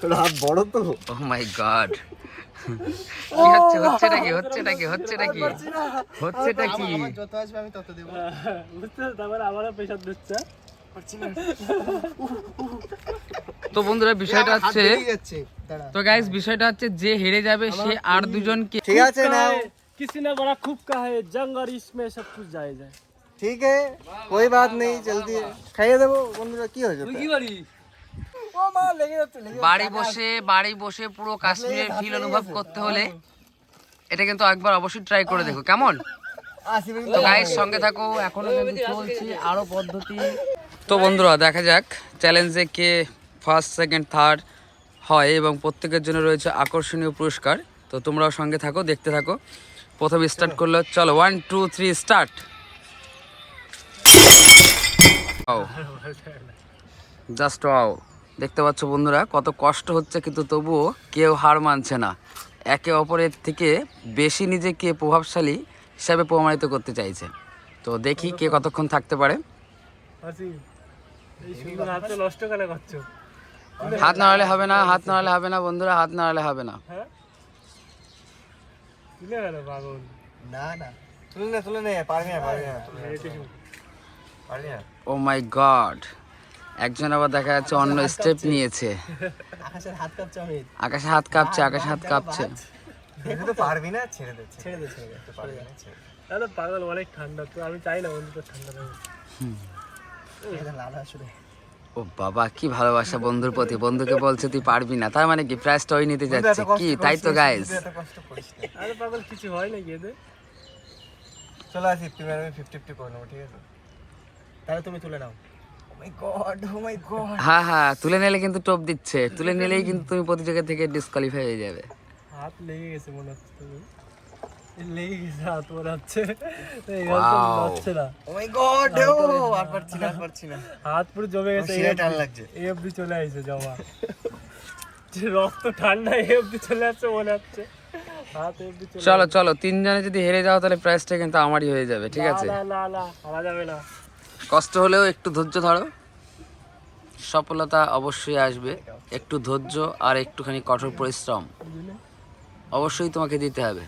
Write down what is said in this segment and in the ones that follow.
তোর হাত বড় তো। ও মাই গড, কি হচ্ছে? হচ্ছেটা কি? হচ্ছেটা কি? হচ্ছেটা কি? হচ্ছেটা কি? আমার যত আসবে আমি তত দেব। বুঝতে তারপরে আমারও প্রেশার দিচ্ছে। পারছি না। তো বন্ধুরা বিষয়টা হাত হচ্ছে, বেরিয়ে যাচ্ছে। দাঁড়া। তো গাইস বিষয়টা হচ্ছে যে হেরে যাবে সে আর দুজনকে, ঠিক আছে নাও। किसी ने बड़ा खूब कहा है जंग और इसमें सब कुछ जायज है। ঠিক है कोई बात नहीं, जल्दी খাইয়ে দেবো বন্ধুরা। কি হয়েছে? ও মা লেগে যাচ্ছে, লেগে বাড়ি বসে পুরো কাশ্মীরের ফিল অনুভব করতে হলে এটা কিন্তু একবার অবশ্যই ট্রাই করে দেখো, কেমন? তো গাইস সঙ্গে থাকো, এখনো কিন্তু চলছে আরো পদ্ধতি। তো বন্ধুরা দেখা যাক চ্যালেঞ্জে কে ফার্স্ট সেকেন্ড থার্ড হয় এবং প্রত্যেকের জন্য রয়েছে আকর্ষণীয় পুরস্কার। তো তোমরাও সঙ্গে থাকো, দেখতে থাকো। প্রথমে স্টার্ট করলো, চলো 1 2 3 স্টার্ট। জাস্ট ওয়াও, দেখতে পাচ্ছ বন্ধুরা কত কষ্ট হচ্ছে, কিন্তু তবুও কেউ হার মানছে না, একে অপরের থেকে বেশি নিজেকে প্রভাবশালী হিসাবে প্রমাণিত করতে চাইছে। তো দেখি কে কতক্ষণ থাকতে পারে। হাসি এই সুন্দর হাতটা নষ্ট কেন করছো? হাত নাড়ালে হবে না, হাত নাড়ালে হবে না বন্ধুরা, হাত নাড়ালে হবে না। হ্যাঁ তুলে গেল পাগল। না না তুলে নে পারবি না পারবি না। ও মাই গড, একজন আবার দেখা যাচ্ছে অন্য স্টেপ নিয়েছে। আকাশের হাত কাঁপছে, আমি আকাশে হাত কাঁপছে, আকাশে হাত কাঁপছে। দেখে তো পারবি না, ছেড়ে দে তো পারবি না, ছেড়ে তাহলে পাগল অনেক ঠান্ডা, তো আমি চাই না বন্ধু তো ঠান্ডা থাকে। দে। এটা লাল আসলে। ও বাবা, কি ভালোবাসা বন্ধুর প্রতি, বন্ধুকে বলছে তুই পারবি না, তার মানে কি প্রাইজটা ওই নিতে যাচ্ছে কি? তাই তো গাইস, এত কষ্ট করিস না। আরে পাগল কিছু হয় না কি এদের? চলো আসি, তুমি আর আমি 50-50 করে নেবো, ঠিক আছে? তাহলে তুমি তুলে নাও। ও মাই গড। হ্যাঁ হ্যাঁ, তুলে নিলে কিন্তু টোপ দিচ্ছে, তুলে নিলেই কিন্তু তুমি প্রতিযোগিতা থেকে ডিসকোয়ালিফাই হয়ে যাবে। হাত লেগে গেছে মনে হচ্ছে, তুমি লেগে গেছে হাত মনে হচ্ছে। এই Wow. হাত লাগছে না, ও মাই গড, আর পারছি না। হাত পুরো জমে গেছে, শিরায় টান লাগছে। এই অব্দি চলে আসছে জমা। যে রক্ত ঠান্ডা এই অব্দি চলে আসছে মনে হচ্ছে, হাত এই অব্দি চলে। চলো চলো, তিনজনে যদি হেরে যাও তাহলে প্রাইজটা কিন্তু আমারই হয়ে যাবে, ঠিক আছে? না না না হারা যাবে না। কষ্ট হলেও একটু ধৈর্য ধরো, সফলতা অবশ্যই আসবে। একটু ধৈর্য আর একটুখানি কঠোর পরিশ্রম অবশ্যই তোমাকে দিতে হবে।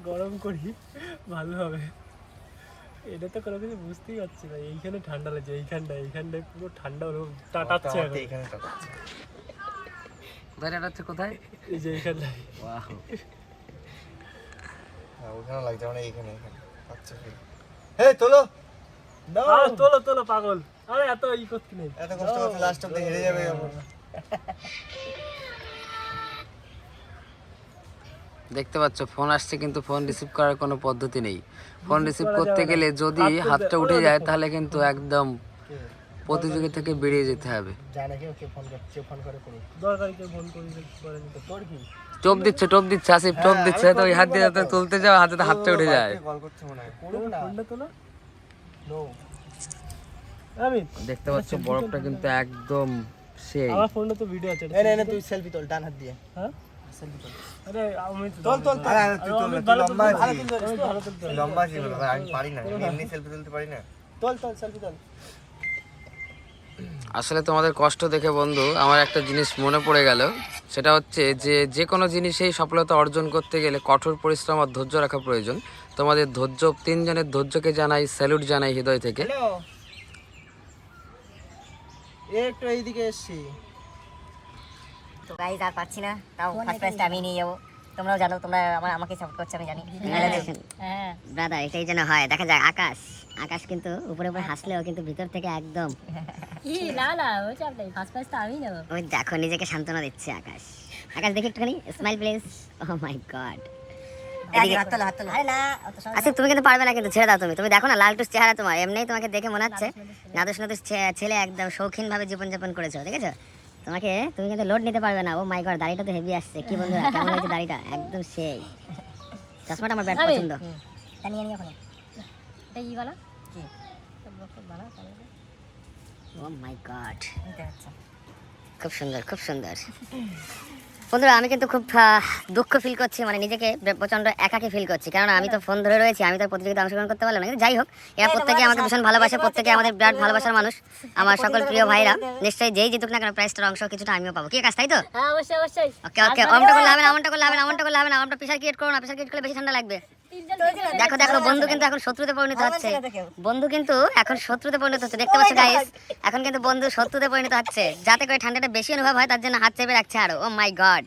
গরম করি ভালো হবে, এটা তো কোনো কিছু বুঝতেই পারছি না। এইখানে ঠান্ডা লাগছে, এইখানটায় পুরো ঠান্ডা টাটাচ্ছে এখন। এখানে টাকাচ্ছে। কোথায় টাটাচ্ছে, কোথায়? এই যে এইখানটায়। ওয়াও, হ্যাঁ ওখানে লাগছে, মানে এখানে আচ্ছা ঠিক। এই তোলো দাও, তোলো তোলো পাগল, আরে এত ই করতে নেই। এত কষ্ট করতে লাস্ট অব্দি হেরে যাবে এমন। দেখতে পাচ্ছ ফোন আসছে কিন্তু ফোন রিসিভ করার কোনো পদ্ধতি নেই। ফোন রিসিভ করতে গেলে যদি হাতটা উঠে যায় তাহলে কিন্তু একদম প্রতিযোগিতা থেকে বেরিয়ে যেতে হবে। জানে কে ফোন করছে, ফোন করে করুক। দরকারি কেউ ফোন করি করে নিতে তোর কি? টোপ দিচ্ছে আসিফ, টোপ দিচ্ছে, তো ওই হাত দিয়ে যাতে তুলতে যাও হাতে হাতটা উঠে যায়। কল করছে মনে হয়, করুক না। ফোনটা তোলো। নো আমি দেখতে পাচ্ছ বরফটা কিন্তু একদম সেই। আমার ফোনটা তো ভিডিও আছে। এনে তুই সেলফি তোল ডান হাত দিয়ে। হ্যাঁ সেলফি তোল। আরে আমি তোল আরে তুই তোল, তুই লম্বা আছিস। ভালো তুলতে তুই লম্বা আছিস বলে, আমি পারি না, আমি এমনি সেলফি তুলতে পারি না। তোল সেলফি তোল। আসলে তোমাদের কষ্ট দেখে বন্ধু আমার একটা জিনিস মনে পড়ে গেল, সেটা হচ্ছে যে কোনো জিনিসেই সফলতা অর্জন করতে গেলে কঠোর পরিশ্রম আর ধৈর্য রাখা প্রয়োজন। তোমাদের ধৈর্য, তিনজনের ধৈর্যকে জানাই, স্যালুট জানাই হৃদয় থেকে। হ্যালো, একটু এইদিকে এসছি। তো গাইজ আর পাচ্ছি না, তাও ফার্স্ট প্রাইজটা আমি নিয়ে যাবো। তোমরাও জানো, তোমরা আমাকে সাপোর্ট করছো আমি জানি। হ্যাঁ ব্রাদার, এটাই যেন হয়। দেখা যাক। আকাশ কিন্তু উপরে উপরে হাসলেও কিন্তু ভিতর থেকে একদম না ওই চাপ নেই, ফার্স্ট প্রাইজটা আমি নেব। ওই দেখো নিজেকে সান্ত্বনা দিচ্ছে আকাশ। দেখি একটুখানি smile please. Oh my God. আরে না আচ্ছা তুমি কিন্তু পারবে না, কিন্তু ছেড়ে দাও। তুমি দেখো না লালটুস চেহারা তোমার, এমনিই তোমাকে দেখে মনে হচ্ছে নাদুস ছেলে, একদম শৌখিন ভাবে জীবনযাপন করেছো, দেখেছো? তুমি কিন্তু লোড নিতে পারবে না। ও মাই গড, দাড়িটা তো হেভি আসছে। কি বন্ধুরা, কেমন হয়েছে দাড়িটা? একদম সেই। চশমাটা আমার ব্যাড পছন্দ। তা নিয়ে ওখানে এটা কি বলো কি বলো? ও মাই গড, খুব সুন্দর খুব সুন্দর। বন্ধুরা আমি কিন্তু খুব দুঃখ ফিল করছি, মানে নিজেকে প্রচন্ড একাকী ফিল করছি, কারণ আমি তো ফোন ধরে রয়েছি, আমি তো প্রতিযোগিতা অংশগ্রহণ করতে পারলাম না। কিন্তু যাই হোক, এরা প্রত্যেকে আমাকে ভীষণ ভালোবাসে, প্রত্যেকে আমাদের বিরাট ভালোবাসার মানুষ, আমার সকল প্রিয় ভাইরা। নিশ্চয়ই যেই জিতুক না কেন প্রাইজটার অংশ কিছুটা আমিও পাবো। কি কাজ তাই তো? হ্যাঁ অবশ্যই অবশ্যই। ওকে ওকে, অমটা করলে হবে না, অমটা করলে হবে না, অমটা করলে হবে না, অমটা প্রেসার ক্রিয়েট করো না, প্রেসার ক্রিয়েট করলে বেশি ঠান্ডা লাগবে। দেখো দেখো, বন্ধু কিন্তু এখন শত্রুতে পরিণত হচ্ছে, বন্ধু কিন্তু এখন শত্রুতে পরিণত হচ্ছে, দেখতে পাচ্ছ গাইস, এখন কিন্তু বন্ধু শত্রুতে পরিণত হচ্ছে, যাতে করে ঠান্ডাটা বেশি অনুভব হয় তার জন্য হাত চেপে রাখছে আরো। ও মাই গড,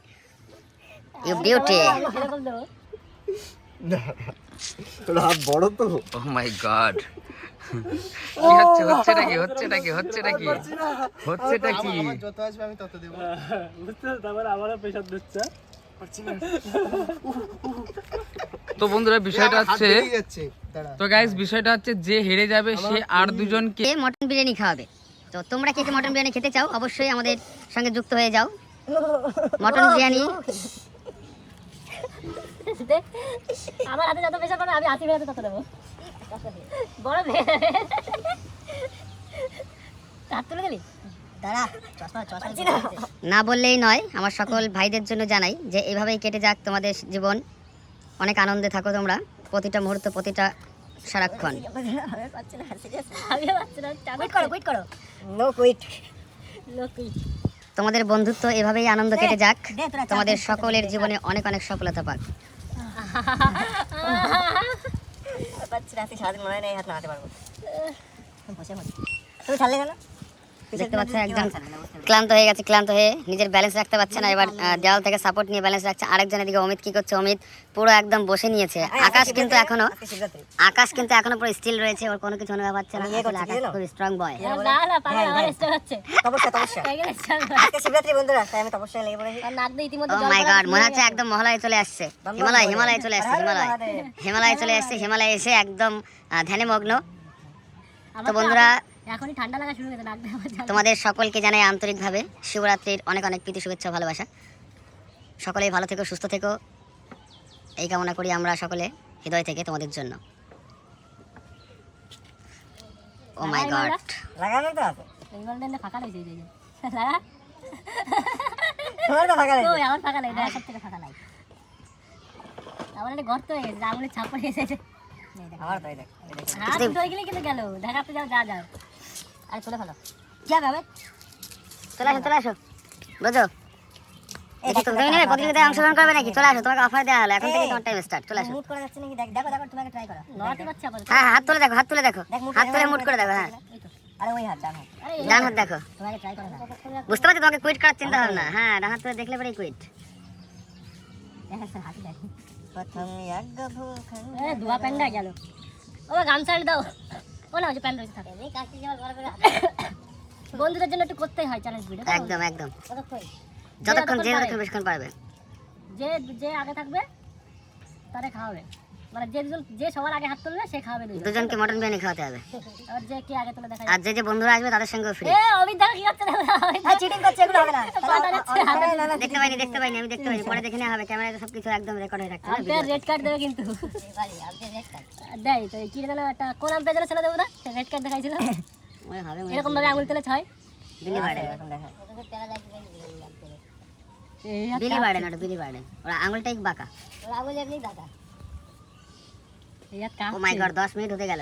ইউ বিউটি। এরকম দেবো। তোর হাত বড় তো। ও মাই গড, কি হচ্ছে, হচ্ছেটা কি, হচ্ছেটা কি, হচ্ছেটা কি, হচ্ছেটা কি? আমার যত আসবে আমি তত দেবো। বুঝতে পারছো? তারপরে আমারও প্রেশার দিচ্ছে। তো বন্ধুরা বিষয়টা হাত হচ্ছে, বেরিয়ে যাচ্ছে, দাঁড়া। তো গাইস বিষয়টা হচ্ছে যে হেরে যাবে সে আর দুজনকে কে মটন বিরিয়ানি খাওয়াবে। তো তোমরা কে কে মটন বিরিয়ানি খেতে চাও অবশ্যই আমাদের সঙ্গে যুক্ত হয়ে যাও। মটন বিরিয়ানি দেখ, আমার হাতে যত প্রেশার পড়বে আমি হাতি হাতে তত দেবো। বড় মেয়ে হাত তুলে দিলি? দাঁড়া, না বললেই নয়, আমার সকল ভাইদের জন্য জানাই যে এভাবেই কেটে যাক তোমাদের জীবন, অনেক আনন্দে থাকো তোমরা, প্রতিটা মুহূর্ত, প্রতিটা সারাক্ষণ। আমিও পাচ্ছি না। কুইট করো। No quit. No quit. তোমাদের বন্ধুত্ব এভাবেই আনন্দ কেটে যাক, তোমাদের সকলের জীবনে অনেক অনেক সফলতা পাক। দেখতে পাচ্ছ একজন ক্লান্ত হয়ে গেছে, ক্লান্ত হয়ে নিজের ব্যালেন্স রাখতে পারছে না, এবার দেওয়াল থেকে সাপোর্ট নিয়ে ব্যালেন্স রাখছে। আরেকজন এদিকে অমিত কি করছে, অমিত পুরো একদম বসে নিয়েছে। আকাশ কিন্তু এখনো পুরো স্টিল রয়েছে, ওর কোনো কিছু অনুভব হচ্ছে না। আসলে আকাশ খুব স্ট্রং বয়। না না পাগল, আমার স্ট্রোক হচ্ছে। আর নাক দিয়ে ইতিমধ্যে ও জল মাই পড়া গড, মনে হচ্ছে একদম মহালয় চলে আসছে, হিমালয় চলে আসছে, হিমালয় চলে আসছে, হিমালয় এসে একদম ধ্যানে মগ্ন। আমার তো বন্ধুরা, এখনই ঠান্ডা লাগা শুরু হয়েছে, নাক দিয়ে আমার জল। তোমাদের সকলকে জানাই আন্তরিকভাবে শিবরাত্রির অনেক অনেক প্রীতি শুভেচ্ছা ভালোবাসা। সকলেই ভালো থেকো, সুস্থ থেকো, এই কামনা করি আমরা সকলে হৃদয় থেকে তোমাদের জন্য। ও মাই গড, এইবার দেন ফাঁকা লাগছে এই যে। লাগা। ওই আমার ফাঁকা লাগে, এটা সব থেকে ফাঁকা লাগে। আমার একটা গর্ত হয়ে গেছে, আঙুলের ছাপ পড়ে গেছে। হাত ধরে গেলে কিন্তু গেল, দেখাতে যাও যা যাও। আরে চলে ফেলো। কি হবে? চলে আসো বুঝো, তুমি নেবে প্রতিযোগিতায় অংশগ্রহণ করবে নাকি? চলে আসো, তোমাকে অফার দেওয়া হলো, এখন থেকে তোমার টাইম স্টার্ট। চলে আসো। মুট করা যাচ্ছে নাকি? দেখো তোমাকে ট্রাই করো। নড়াতে পারছি আপাতত। হ্যাঁ, হাত তুলে দেখো, হাত তুলে মুট করে দেখো। হ্যাঁ, এই তো। আরে ওই হাত ডান হাত। আরে ডান হাত দেখো, তোমাকে ট্রাই করো না। বুঝতে পারছো তোমাকে কুইট করার চিন্তা ভাবনা। হ্যাঁ, ডান হাত তুলে দেখলে পরেই কুইট। হাসি দেখ। ধোয়া প্যান্ডা গেল। ও গামছা দাও। ও না, ওই যে প্যান্ট রয়েছে থাকে। বন্ধুদের জন্য একটু করতেই হয় চ্যালেঞ্জ ভিডিও। একদম যতক্ষণ বেশিক্ষণ পারবে। যে যে আগে থাকবে তারে খাওয়াবে, মানে যে সবার আগে হাত তুলবে সে খাওয়াবে দুজনকে মটন বিরিয়ানি খাওয়াতে হবে। আর যে কি আগে তুলে দেখা আর যে বন্ধুরা আসবে তাদের সঙ্গে ফ্রি। অমিত দেখা কি করছে? চিটিং করছে, এগুলো হবে না। দেখতে পাইনি, আমি দেখতে পাইনি, পরে দেখে নেওয়া হবে। ক্যামেরাতে সবকিছু একদম রেকর্ড হয়ে থাকছে। রেড কার্ড দেবে কিন্তু। দেয় তো কি যেন একটা কোন আম্পের জন্য ছেলে দেবো না, রেড কার্ড দেখাইছিল। এরকম ভাবে আঙুল তুলে ছয়। বিলি বার্ডেন, ওরা আঙুলটাই বাঁকা। ও মাই গড, 10 মিনিট হতে গেল।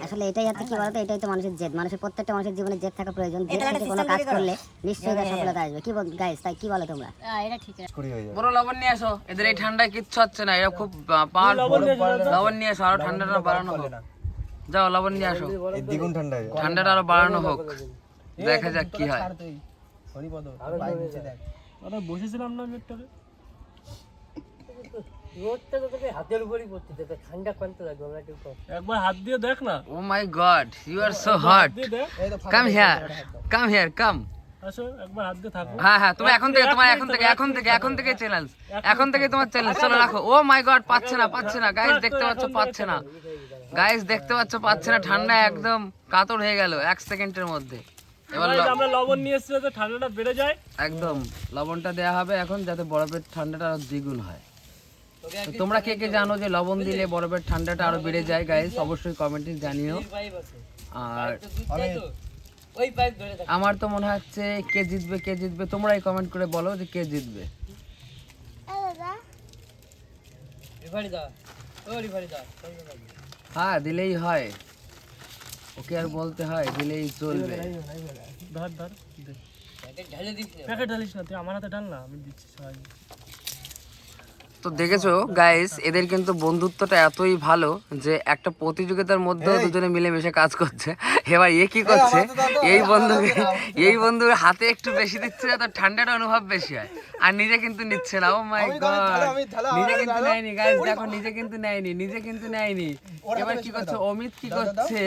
আসলে এটাই হচ্ছে কি বলতো, এটাই তো মানুষের জেদ। প্রত্যেকটা মানুষের জীবনে জেদ থাকা প্রয়োজন। জেদ থেকে কোনো কাজ করলে নিশ্চয়ই তার সফলতা আসবে। কি বল গাইস, তাই কি বলো তোমরা? এটা ঠিক আছে। বড় লবণ নিয়ে আসো, এদের এই ঠান্ডায় কিচ্ছু হচ্ছে না, এরা খুব পাওয়ারফুল। লবণ নিয়ে আসো, আরো ঠান্ডাটা বাড়ানো হোক। যাও লবণ নিয়ে আসো, এই দ্বিগুণ ঠান্ডা হয়ে যাবে। ঠান্ডাটা আরো বাড়ানো হোক, দেখা যাক কি হয়। আমরা বসেছিলাম না মেটটাকে, একবার হাত দিয়ে দেখ না। Oh my God, you are so hot, দিয়ে দেখ, কাম হিয়ার কাম। আসো একবার হাত দিয়ে থাকো। হ্যাঁ তুমি এখন থেকে চ্যালেঞ্জ, এখন থেকে তোমার চ্যালেঞ্জ। চলো রাখো। ও মাই গড, পাচ্ছে না গাইস, দেখতে পাচ্ছ পাচ্ছে না। ঠান্ডা একদম কাতর হয়ে গেল 1 সেকেন্ডের মধ্যে। এবার আমরা লবণ নিয়ে এসেছি যাতে ঠান্ডাটা বেড়ে যায়। একদম লবণটা দেয়া হবে এখন, যাতে বরফের ঠান্ডাটা আরো দ্বিগুণ হয়। তো তোমরা কে কে জানো যে লবণ দিলে বরফের ঠান্ডাটা আরো বেড়ে যায়? গাইস অবশ্যই কমেন্টে জানিও। আর আমার তো মনে হচ্ছে কে জিতবে তোমরাই কমেন্ট করে বলো যে কে জিতবে। হ্যাঁ দিলেই হয়, ওকে আর বলতে হয়, দিলেই চলবে। ধর ধর প্যাকেট ঢালিস না তুই, আমার হাতে ঢাল না, আমি দিচ্ছি সবাই। তো দেখেছো গাইস, এদের কিন্তু বন্ধুত্বটা এতই ভালো যে একটা প্রতিযোগিতার মধ্যেও দুজনে মিলেমিশে কাজ করছে। এবার এ কি করছে, এই বন্ধুকে হাতে একটু বেশি দিচ্ছে তো ঠান্ডাটা অনুভব বেশি হয়, আর নিজে কিন্তু নিচ্ছে না। ও মাই গড, নিজে কিন্তু নেয়নি গাইস, দেখো নিজে কিন্তু নেয়নি। এবার কি করছে অমিত, কি করছে,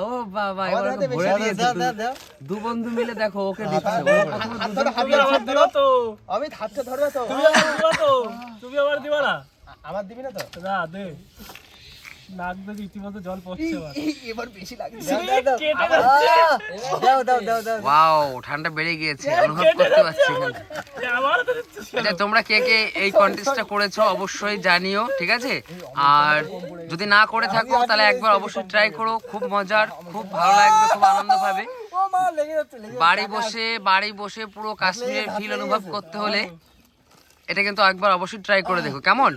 ও বাবা এবার ওকে ভরে দিয়েছে। দু বন্ধু মিলে দেখো ওকে দিচ্ছে। আমি হাতে ধরবে তো, তুমি আবার দিবা না? আমার দিবি না তো? না দে, নাক দিয়ে ইতিমধ্যে জল পড়ছে। এবার বেশি লাগছে। কেটে যাচ্ছে। দাও। ওয়াও, ঠান্ডা বেড়ে গিয়েছে, অনুভব করতে পারছি এখানে। আমার হাতে দিচ্ছিস কেন? আচ্ছা তোমরা কে কে এই কন্টেস্টটা করেছো অবশ্যই জানিও, ঠিক আছে? আর যদি না করে থাকো তাহলে একবার অবশ্যই ট্রাই করো, খুব মজার, খুব ভালো লাগবে, খুব আনন্দ পাবে। ও মা লেগে যাচ্ছে। বাড়ি বসে পুরো কাশ্মীরের ফিল অনুভব করতে হলে এটা কিন্তু একবার অবশ্যই ট্রাই করে দেখো, কেমন?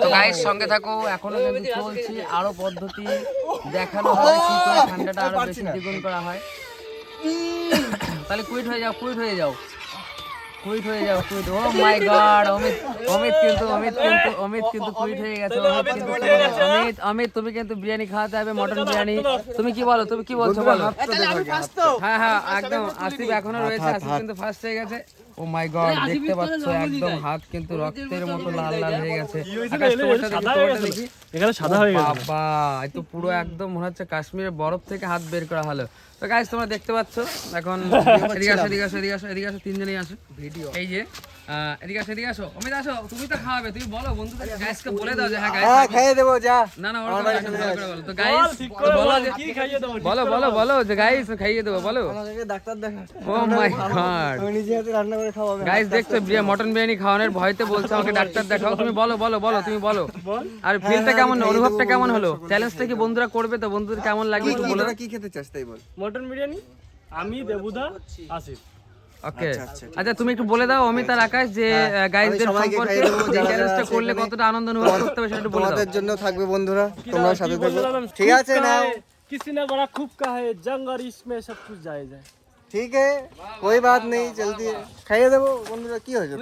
তো গাইস সঙ্গে থাকো, এখনো কিন্তু চলছে, আরো পদ্ধতি দেখানো হবে কি করে ঠান্ডাটা আরো বেশি দ্বিগুণ করা হয়। তাহলে কুইট হয়ে যাও। ও মাই গড, অমিত কিন্তু কুইট হয়ে গেছে। অমিত তুমি কিন্তু বিরিয়ানি খাওয়াতে হবে, মটন বিরিয়ানি। তুমি কি বলছো বলো? হ্যাঁ একদম। আসিফ এখনো রয়েছে, আসিফ কিন্তু ফার্স্ট হয়ে গেছে। ও মাই গড, দেখতে পাচ্ছ একদম হাত কিন্তু রক্তের মতো লাল হয়ে গেছে। দেখি এখানে সাদা হয়ে গেছে। বাবা, এই তো পুরো একদম মনে হচ্ছে কাশ্মীরের বরফ থেকে হাত বের করা হলো। তো গাইস তোমরা দেখতে পাচ্ছ এখন, এদিকে আসো, তিনজনেই আসো। এই যে এদিকে আসো, অমিত আসো, তুমি তো খাওয়াবে, তুমি বলো বন্ধুদের গাইসকে বলে দাও যে হ্যাঁ গাইস খাইয়ে দেবো যা। না ওরকম ভালো করে বলো। তো গাইস বলো যে কি খাইয়ে দেবো? বলো যে গাইস খাইয়ে দেবো, বলো। আমাকে ডাক্তার দেখা। ও মাই গড, আমি নিজে হাতে রান্না করে খাওয়াবো। গাইস দেখছো মটন বিরিয়ানি খাওয়ানোর ভয়তে বলছে আমাকে ডাক্তার দেখাও। তুমি বলো তুমি বলো। আর ফিলটা কেমন, অনুভবটা কেমন হলো? চ্যালেঞ্জটা কি বন্ধুরা করবে তো? বন্ধুদের কেমন লাগবে একটু বলো। কি খেতে চাস তাই বল। মটন বিরিয়ানি আমি, দেবুদা, আসিফ। ওকে আচ্ছা তুমি একটু বলে দাও অমিত আর আকাশ যে গাইসদের সম্পর্কে যে চ্যালেঞ্জটা করলে কতটা আনন্দ অনুভব করতে হবে সেটা একটু বলে দাও। তোমাদের জন্য থাকবে বন্ধুরা, তোমরা সাথে থাকো। ঠিক আছে নাও। किसी ने बड़ा खूब कहा है, जंग और इसमें सब कुछ जायज है। ठीक है, कोई बात नहीं, चलती है। खाइए देबो বন্ধুরা, কি হয়েছে?